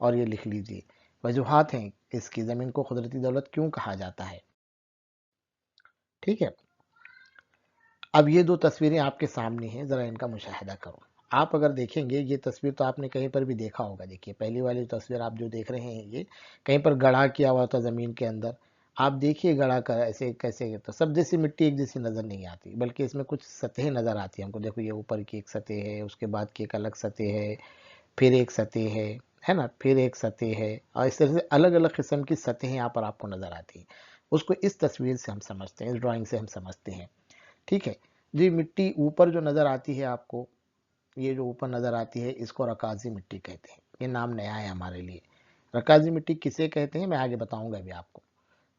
اور یہ لکھ لیجئے وجوہات ہیں اس کی، زمین کو قدرتی دولت کیوں کہا جاتا ہے. ٹھیک ہے. اب یہ دو تصویریں آپ کے سامنے ہیں، ذرا ان کا مشاہدہ کرو. آپ اگر دیکھیں گے یہ تصویر تو آپ نے کہیں پر بھی دیکھا ہوگا. دیکھیے پہلی والی تصویر آپ جو دیکھ رہے ہیں یہ کہیں پر گڑھا کیا ہوا تھا زمین کے اندر. آپ دیکھیے گڑھا کا ایسے کیسے، تو سب جیسی مٹی ایک جیسی نظر نہیں آتی، بلکہ اس میں کچھ سطحیں نظر آتی ہیں ہم کو. دیکھو یہ اوپر کی ایک سطح ہے، اس کے بعد کی ایک الگ سطح ہے، پھر ایک سطح ہے نا، پھر ایک سطح ہے، اور اس طرح سے الگ الگ قسم کی سطحیں یہاں پر آپ کو نظر آتی ہیں. اس کو اس تصویر سے ہم سمجھتے ہیں، اس ڈرائنگ سے ہم سمجھتے ہیں. ٹھیک ہے جی. مٹی اوپر جو نظر آتی ہے آپ کو، یہ جو اوپر نظر آتی ہے اس کو رکازی مٹی کہتے ہیں. یہ نام نیا ہے ہمارے لیے. رکازی مٹی کسے کہتے ہیں میں آگے بتاؤں گا ابھی آپ کو.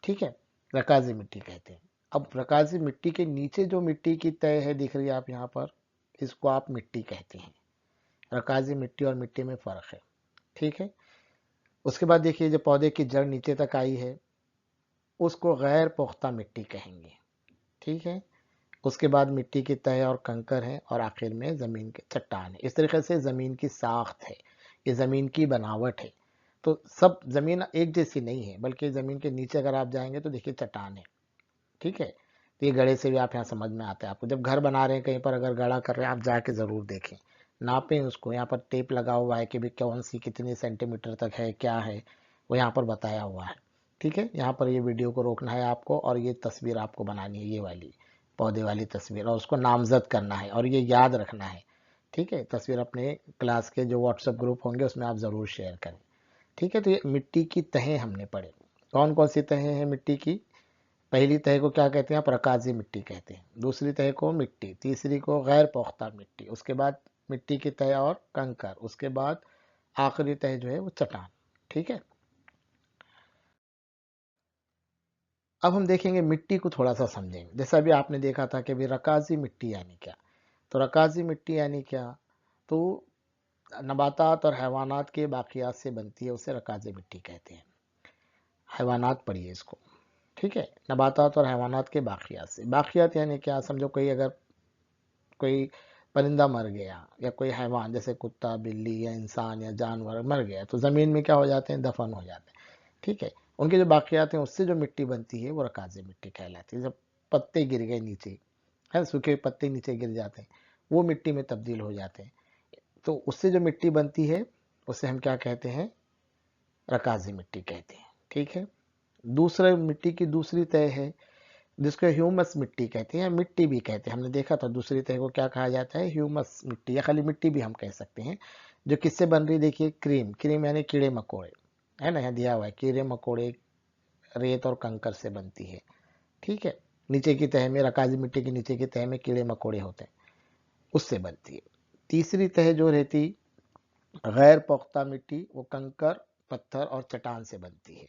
ٹھیک ہے. رکازی مٹی کہتے ہیں. اب رکازی مٹی کے نیچے جو مٹی کی تہ ہے دکھ رہی ہے آپ یہاں پر، اس کو آپ مٹی کہتے ہیں. رکازی مٹی اور مٹی میں فرق ہے. ٹھیک ہے. اس کے بعد دیکھیے جو پودے کی جڑ نیچے تک آئی ہے اس کو غیر پختہ مٹی کہیں گے. ٹھیک ہے. اس کے بعد مٹی کی تہ اور کنکر ہے، اور آخر میں زمین کے چٹان ہے. اس طریقے سے زمین کی ساخت ہے، یہ زمین کی بناوٹ ہے. تو سب زمین ایک جیسی نہیں ہے، بلکہ زمین کے نیچے اگر آپ جائیں گے تو دیکھیے چٹان ہے. ٹھیک ہے. تو یہ گڑھے سے بھی آپ یہاں سمجھ میں آتا ہے آپ کو. جب گھر بنا رہے ہیں کہیں پر اگر گڑھا کر رہے ہیں آپ جا کے ضرور دیکھیں، ناپیں اس کو. یہاں پر ٹیپ لگا ہوا ہے کہ بھی کون سی کتنی سینٹی میٹر تک ہے، کیا ہے وہ یہاں پر بتایا ہوا ہے. ٹھیک ہے. یہاں پر یہ ویڈیو کو روکنا ہے آپ کو، اور یہ تصویر آپ کو بنانی ہے، یہ والی پودے والی تصویر، اور اس کو نامزد کرنا ہے اور یہ یاد رکھنا ہے. ٹھیک ہے. تصویر اپنے کلاس کے جو واٹس ایپ گروپ ہوں گے اس میں آپ ضرور شیئر کریں. ٹھیک ہے. تو یہ مٹی کی تہیں ہم نے پڑھے. کون کون سی تہیں ہیں مٹی کی؟ پہلی تہہ کو کیا کہتے ہیں آپ؟ رکازی مٹی کہتے ہیں. دوسری تہہ کو مٹی، تیسری کو غیر پختہ مٹی، اس کے بعد مٹی کی تہہ اور کنکر، اس کے بعد آخری تہہ جو ہے وہ چٹان. ٹھیک ہے. اب ہم دیکھیں گے مٹی کو تھوڑا سا سمجھیں گے. جیسا بھی آپ نے دیکھا تھا کہ بھی رکازی مٹی یعنی کیا. تو رکازی مٹی یعنی کیا؟ تو نباتات اور حیوانات کے باقیات سے بنتی ہے، اسے رکازی مٹی کہتے ہیں. حیوانات پڑھیے اس کو. ٹھیک ہے. نباتات اور حیوانات کے باقیات سے. باقیات یعنی کیا؟ سمجھو کوئی اگر کوئی پرندہ مر گیا یا کوئی حیوان جیسے کتا، بلی یا انسان یا جانور مر گیا تو زمین میں کیا ہو جاتے ہیں؟ دفن ہو جاتے ہیں. ٹھیک ہے. ان کے جو باقیات ہیں اس سے جو مٹی بنتی ہے وہ رکازی مٹی کہلاتی ہے. جب پتے گر گئے نیچے، سوکھے پتے نیچے گر جاتے ہیں، وہ مٹی میں تبدیل ہو جاتے ہیں، تو اس سے جو مٹی بنتی ہے اسے ہم کیا کہتے ہیں؟ رکازی مٹی کہتے ہیں. ٹھیک ہے. دوسرے مٹی کی دوسری تہہ ہے جس کو ہیومس مٹی کہتے ہیں، یا مٹی بھی کہتے ہیں. ہم نے دیکھا تھا دوسری تہہ کو کیا کہا جاتا ہے؟ ہیومس مٹی، یا خالی مٹی بھی ہم کہہ سکتے ہیں. جو کس سے بن رہی؟ دیکھیے کریم. کریم یعنی کیڑے مکوڑے، ہے نا، یہاں دیا ہوا ہے کیڑے مکوڑے، ریت اور کنکر سے بنتی ہے. ٹھیک ہے. نیچے کی تہہ میں، رکازی مٹی کے نیچے کی تہہ میں کیڑے مکوڑے ہوتے ہیں، اس سے بنتی ہے. تیسری تہہ جو رہتی غیر پختہ مٹی، وہ کنکر، پتھر اور چٹان سے بنتی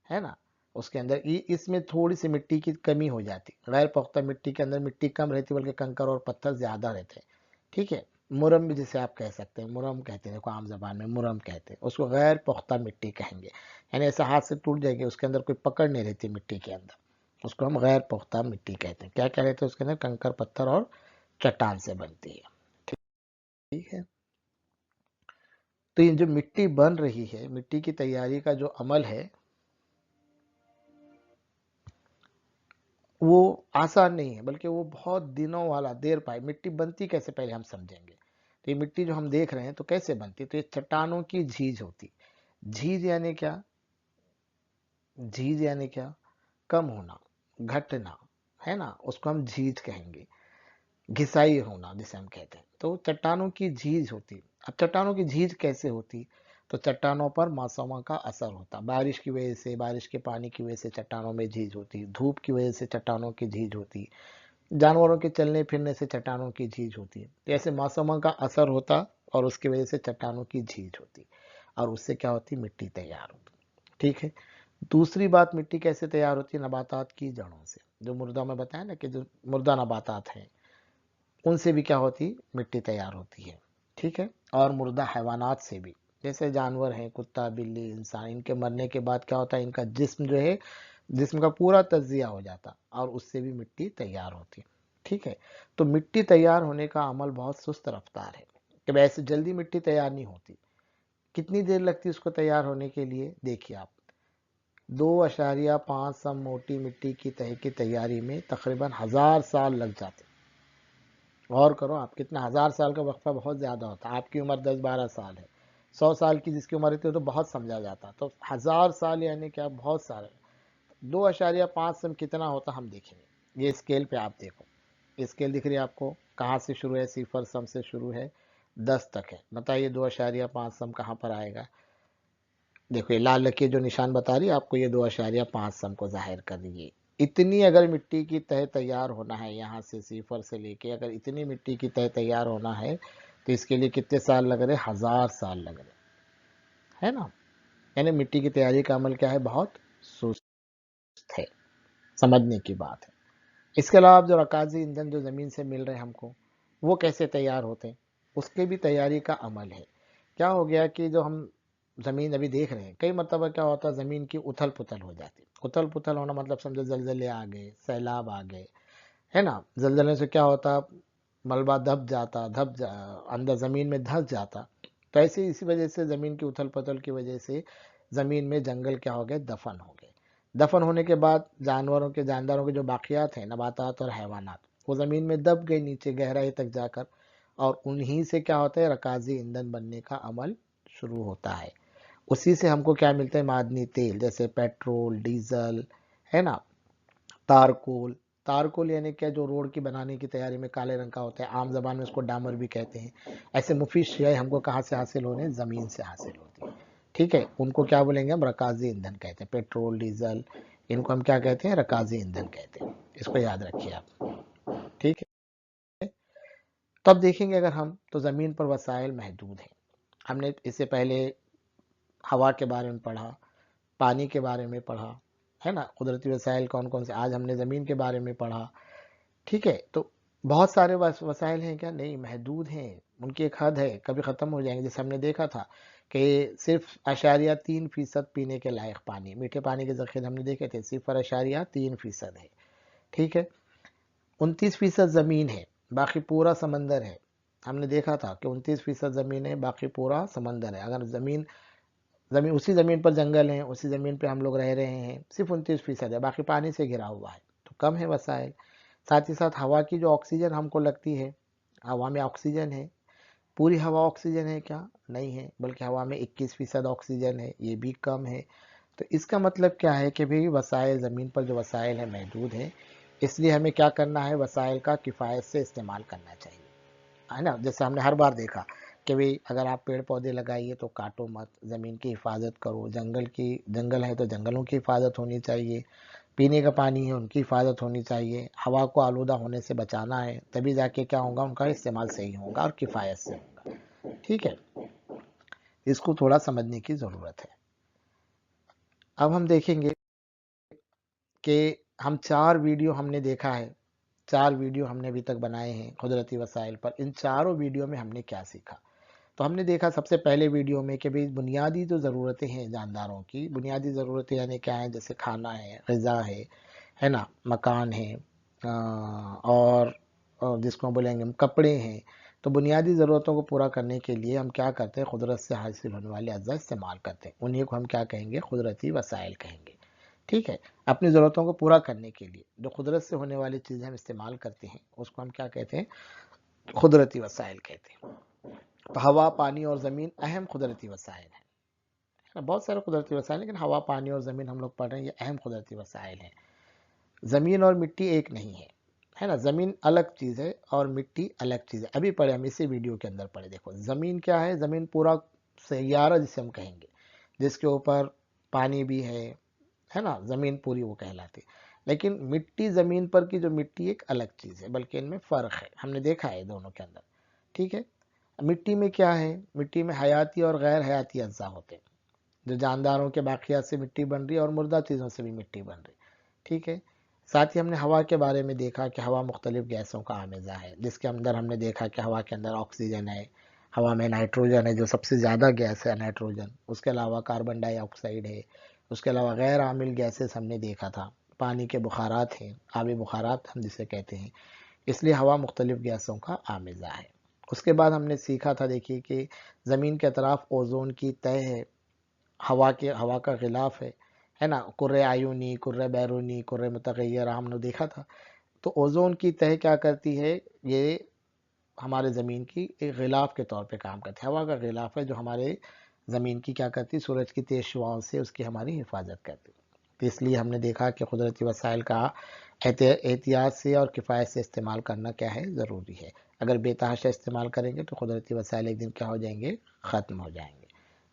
ہے نا. اس کے اندر اس میں تھوڑی سی مٹی کی کمی ہو جاتی. غیر پختہ مٹی کے اندر مٹی کم رہتی بلکہ کنکر اور پتھر زیادہ رہتے ہیں. ٹھیک ہے. مرم بھی جسے آپ کہہ سکتے ہیں، مرم کہتے ہیں، دیکھو عام زبان میں مرم کہتے ہیں اس کو. غیر پختہ مٹی کہیں گے، یعنی ایسا ہاتھ سے ٹوٹ جائے گی، اس کے اندر کوئی پکڑ نہیں رہتی مٹی کے اندر، اس کو ہم غیر پختہ مٹی کہتے ہیں. کیا کیا رہتے ہیں اس کے اندر؟ کنکر، پتھر اور چٹان سے بنتی ہے. ٹھیک ہے. تو یہ جو مٹی بن رہی ہے، مٹی کی تیاری کا جو عمل ہے وہ آسان نہیں ہے، بلکہ وہ بہت دنوں والا، دیر پائے. مٹی بنتی کیسے پہلے ہم سمجھیں گے. تو یہ مٹی جو ہم دیکھ رہے ہیں تو کیسے بنتی؟ تو یہ چٹانوں کی جھیج ہوتی. جھیج یعنی کیا؟ جھیج یعنی کیا؟ کم ہونا، گھٹنا، ہے نا، اس کو ہم جھیج کہیں گے. گھسائی ہونا جسے ہم کہتے ہیں. تو چٹانوں کی جھیج ہوتی. اب چٹانوں کی جھیج کیسے ہوتی؟ تو چٹانوں پر موسموں کا اثر ہوتا. بارش کی وجہ سے، بارش کے پانی کی وجہ سے چٹانوں میں جھیج ہوتی. دھوپ کی وجہ سے چٹانوں کی جھیج ہوتی. جانوروں کے چلنے پھرنے سے چٹانوں کی جھیج ہوتی ہے. ایسے موسموں کا اثر ہوتا اور اس کی وجہ سے چٹانوں کی جھیج ہوتی، اور اس سے کیا ہوتی؟ مٹی تیار ہوتی. ٹھیک ہے. دوسری بات، مٹی کیسے تیار ہوتی ہے؟ نباتات کی جڑوں سے. جو مردہ میں بتایا نا کہ جو مردہ نباتات ہیں ان سے بھی کیا ہوتی؟ مٹی تیار ہوتی ہے. ٹھیک ہے. اور مردہ حیوانات سے بھی، جیسے جانور ہیں، کتا، بلی، انسان، ان کے مرنے کے بعد کیا ہوتا ہے؟ ان کا جسم جو ہے، جسم کا پورا تجزیہ ہو جاتا اور اس سے بھی مٹی تیار ہوتی. ٹھیک ہے. تو مٹی تیار ہونے کا عمل بہت سست رفتار ہے، کہ ایسے جلدی مٹی تیار نہیں ہوتی. کتنی دیر لگتی ہے اس کو تیار ہونے کے لیے؟ دیکھیے آپ، 2.5 سم موٹی مٹی کی تہہ کی تیاری میں تقریباً 1000 سال لگ جاتے۔ غور کرو آپ، کتنا 1000 سال کا وقفہ بہت زیادہ ہوتا ہے۔ آپ کی عمر 10-12 سال ہے، 100 سال کی جس کی عمر ہوتی ہے تو بہت سمجھا جاتا، تو 1000 سال یعنی کیا، بہت سارے۔ 2.5 سم کتنا ہوتا ہم دیکھیں گے، یہ اسکیل پہ آپ دیکھو، یہ اسکیل دکھ رہی ہے آپ کو، کہاں سے شروع ہے؟ 0 سم سے شروع ہے، 10 تک ہے۔ بتائیے 2.5 سم کہاں پر آئے گا؟ دیکھو یہ لال لکیر جو نشان بتا رہی ہے آپ کو، یہ 2.5 سم کو ظاہر کر رہی ہے۔ اتنی اگر مٹی کی تہہ تیار ہونا ہے، یہاں سے 0 سے لے کے اگر اتنی مٹی کی تہہ تیار ہونا ہے تو اس کے لیے کتنے سال لگ رہے؟ 1000 سال لگ رہے، ہے نا؟ یعنی مٹی کی تیاری کا عمل کیا ہے؟ بہت سست ہے، سمجھنے کی بات ہے۔ اس کے علاوہ جو رکازی ایندھن جو زمین سے مل رہے ہم کو، وہ کیسے تیار ہوتے ہیں؟ اس کے بھی تیاری کا عمل ہے۔ کیا ہو گیا کہ جو ہم زمین ابھی دیکھ رہے ہیں، کئی مرتبہ کیا ہوتا ہے زمین کی اتھل پتھل ہو جاتی۔ اتھل پتھل ہونا مطلب سمجھو زلزلے آ گئے، سیلاب آ گئے، ہے نا؟ زلزلے سے کیا ہوتا، ملبہ اندر زمین میں دھس جاتا۔ تو ایسے اسی وجہ سے زمین کی اتھل پتھل کی وجہ سے زمین میں جنگل کیا ہو گئے؟ دفن ہو گئے۔ دفن ہونے کے بعد جانداروں کے جو باقیات ہیں، نباتات اور حیوانات، وہ زمین میں دب گئے نیچے گہرائی تک جا کر، اور انہی سے کیا ہوتا ہے؟ رکازی ایندھن بننے کا عمل شروع ہوتا ہے۔ اسی سے ہم کو کیا ملتا ہے؟ معدنی تیل، جیسے پیٹرول، ڈیزل، ہے نا؟ تارکول، تارکول یعنی کیا، جو روڈ کی بنانے کی تیاری میں کالے رنگ کا ہوتا ہے، عام زبان میں اس کو ڈامر بھی کہتے ہیں۔ ایسے مفید شیئیں ہم کو کہاں سے حاصل ہونے؟ زمین سے حاصل ہوتی ہے، ٹھیک ہے؟ ان کو کیا بولیں گے ہم؟ رکازی ایندھن کہتے ہیں۔ پیٹرول، ڈیزل، ان کو ہم کیا کہتے ہیں؟ رکازی ایندھن کہتے ہیں۔ اس کو یاد رکھیے آپ، ٹھیک ہے؟ تب دیکھیں گے اگر ہم، تو زمین پر وسائل محدود ہیں۔ ہم نے اس سے پہلے ہوا کے بارے میں پڑھا، پانی کے بارے میں پڑھا، ہے نا؟ قدرتی وسائل کون کون سے، آج ہم نے زمین کے بارے میں پڑھا، ٹھیک ہے؟ تو بہت سارے وسائل ہیں کیا؟ نہیں، محدود ہیں، ان کی ایک حد ہے، کبھی ختم ہو جائیں گے۔ جیسے ہم نے دیکھا تھا کہ صرف 0.3% پینے کے لائق پانی، میٹھے پانی کے ذخیرے ہم نے دیکھے تھے، 0.3% ہے، ٹھیک ہے؟ 29% زمین ہے، باقی پورا سمندر ہے۔ ہم نے دیکھا تھا کہ 29% زمین ہے، باقی پورا سمندر ہے۔ اگر زمین اسی زمین پر جنگل ہیں، اسی زمین پہ ہم لوگ رہ رہے ہیں، صرف 29% ہے، باقی پانی سے گھرا ہوا ہے، تو کم ہے وسائل۔ ساتھ ہی ساتھ ہوا کی جو آکسیجن ہم کو لگتی ہے، ہوا میں آکسیجن ہے، پوری ہوا آکسیجن ہے کیا؟ نہیں ہے، بلکہ ہوا میں 21% آکسیجن ہے، یہ بھی کم ہے۔ تو اس کا مطلب کیا ہے کہ بھی وسائل، زمین پر جو وسائل ہیں محدود ہیں، اس لیے ہمیں کیا کرنا ہے؟ وسائل کا کفایت سے استعمال کرنا چاہیے، ہے نا؟ جیسے ہم نے ہر بار دیکھا کہ بھی اگر آپ پیڑ پودے لگائیے تو کاٹو مت، زمین کی حفاظت کرو، جنگل ہے تو جنگلوں کی حفاظت ہونی چاہیے، پینے کا پانی ہے ان کی حفاظت ہونی چاہیے، ہوا کو آلودہ ہونے سے بچانا ہے، تبھی جا کے کیا ہوگا؟ ان کا استعمال صحیح ہوگا اور کفایت سے ہوگا، ٹھیک ہے؟ اس کو تھوڑا سمجھنے کی ضرورت ہے۔ اب ہم دیکھیں گے کہ ہم 4 ویڈیو ہم نے دیکھا ہے، 4 ویڈیو ہم نے ابھی تک بنائے ہیں قدرتی وسائل پر۔ ان چاروں ویڈیو میں ہم نے کیا سیکھا؟ تو ہم نے دیکھا سب سے پہلے ویڈیو میں کہ بھی بنیادی جو ضرورتیں ہیں جانداروں کی، بنیادی ضرورتیں یعنی کیا ہیں؟ جیسے کھانا ہے، غذا ہے نا؟ مکان ہے، اور جس کو بولیں گے ہم کپڑے ہیں۔ تو بنیادی ضرورتوں کو پورا کرنے کے لیے ہم کیا کرتے ہیں؟ قدرت سے حاصل ہونے والے اجزاء استعمال کرتے ہیں، انہیں کو ہم کیا کہیں گے؟ قدرتی وسائل کہیں گے، ٹھیک ہے؟ اپنی ضرورتوں کو پورا کرنے کے لیے جو قدرت سے ہونے والی چیزیں ہم استعمال کرتے ہیں، اس کو ہم کیا کہتے ہیں؟ قدرتی وسائل کہتے ہیں۔ تو ہوا، پانی اور زمین اہم قدرتی وسائل ہیں، بہت سارے قدرتی وسائل ہیں، لیکن ہوا، پانی اور زمین ہم لوگ پڑھ رہے ہیں، یہ اہم قدرتی وسائل ہیں۔ زمین اور مٹی ایک نہیں ہے نا؟ زمین الگ چیز ہے اور مٹی الگ چیز ہے۔ ابھی پڑھے ہم اسی ویڈیو کے اندر پڑھے، دیکھو زمین کیا ہے؟ زمین پورا سیارہ جسے ہم کہیں گے، جس کے اوپر پانی بھی ہے نا؟ زمین پوری وہ کہلاتی۔ لیکن مٹی، زمین پر کی جو مٹی ایک الگ چیز ہے، بلکہ ان میں فرق ہے، ہم نے دیکھا ہے دونوں کے اندر، ٹھیک ہے؟ مٹی میں کیا ہے؟ مٹی میں حیاتی اور غیر حیاتی اجزاء ہوتے ہیں، جو جانداروں کے باقیات سے مٹی بن رہی ہے اور مردہ چیزوں سے بھی مٹی بن رہی، ٹھیک ہے؟ ساتھ ہی ہم نے ہوا کے بارے میں دیکھا کہ ہوا مختلف گیسوں کا آمیزہ ہے، جس کے اندر ہم نے دیکھا کہ ہوا کے اندر آکسیجن ہے، ہوا میں نائٹروجن ہے جو سب سے زیادہ گیس ہے نائٹروجن، اس کے علاوہ کاربن ڈائی آکسائڈ ہے، اس کے علاوہ غیر عامل گیسز ہم نے دیکھا تھا، پانی کے بخارات ہیں، آبی بخارات ہم جسے کہتے ہیں۔ اس لیے ہوا مختلف گیسوں کا آمیزہ ہے۔ اس کے بعد ہم نے سیکھا تھا، دیکھیے کہ زمین کے اطراف اوزون کی تہ ہے، ہوا کا غلاف ہے نا، کرۂ آیونی، کرۂ بیرونی، کرۂ متغیر ہم نے دیکھا تھا۔ تو اوزون کی تہ کیا کرتی ہے، یہ ہمارے زمین کی ایک غلاف کے طور پہ کام کرتی ہے، ہوا کا غلاف ہے جو ہمارے زمین کی کیا کرتی ہے، سورج کی تیز شعاؤں سے اس کی ہماری حفاظت کرتی ہے۔ تو اس لیے ہم نے دیکھا کہ قدرتی وسائل کا احتیاط سے اور کفایت سے استعمال کرنا کیا ہے، ضروری ہے۔ اگر بے تحاشا استعمال کریں گے تو قدرتی وسائل ایک دن کیا ہو جائیں گے، ختم ہو جائیں گے۔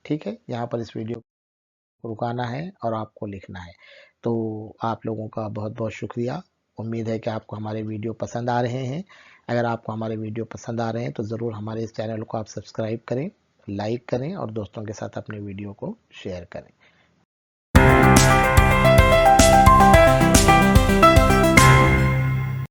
ٹھیک ہے، یہاں پر اس ویڈیو کو رکانا ہے اور آپ کو لکھنا ہے۔ تو آپ لوگوں کا بہت بہت شکریہ، امید ہے کہ آپ کو ہمارے ویڈیو پسند آ رہے ہیں۔ اگر آپ کو ہمارے ویڈیو پسند آ رہے ہیں تو ضرور ہمارے اس چینل کو آپ سبسکرائب کریں، لائک کریں اور دوستوں کے ساتھ اپنے ویڈیو کو شیئر کریں۔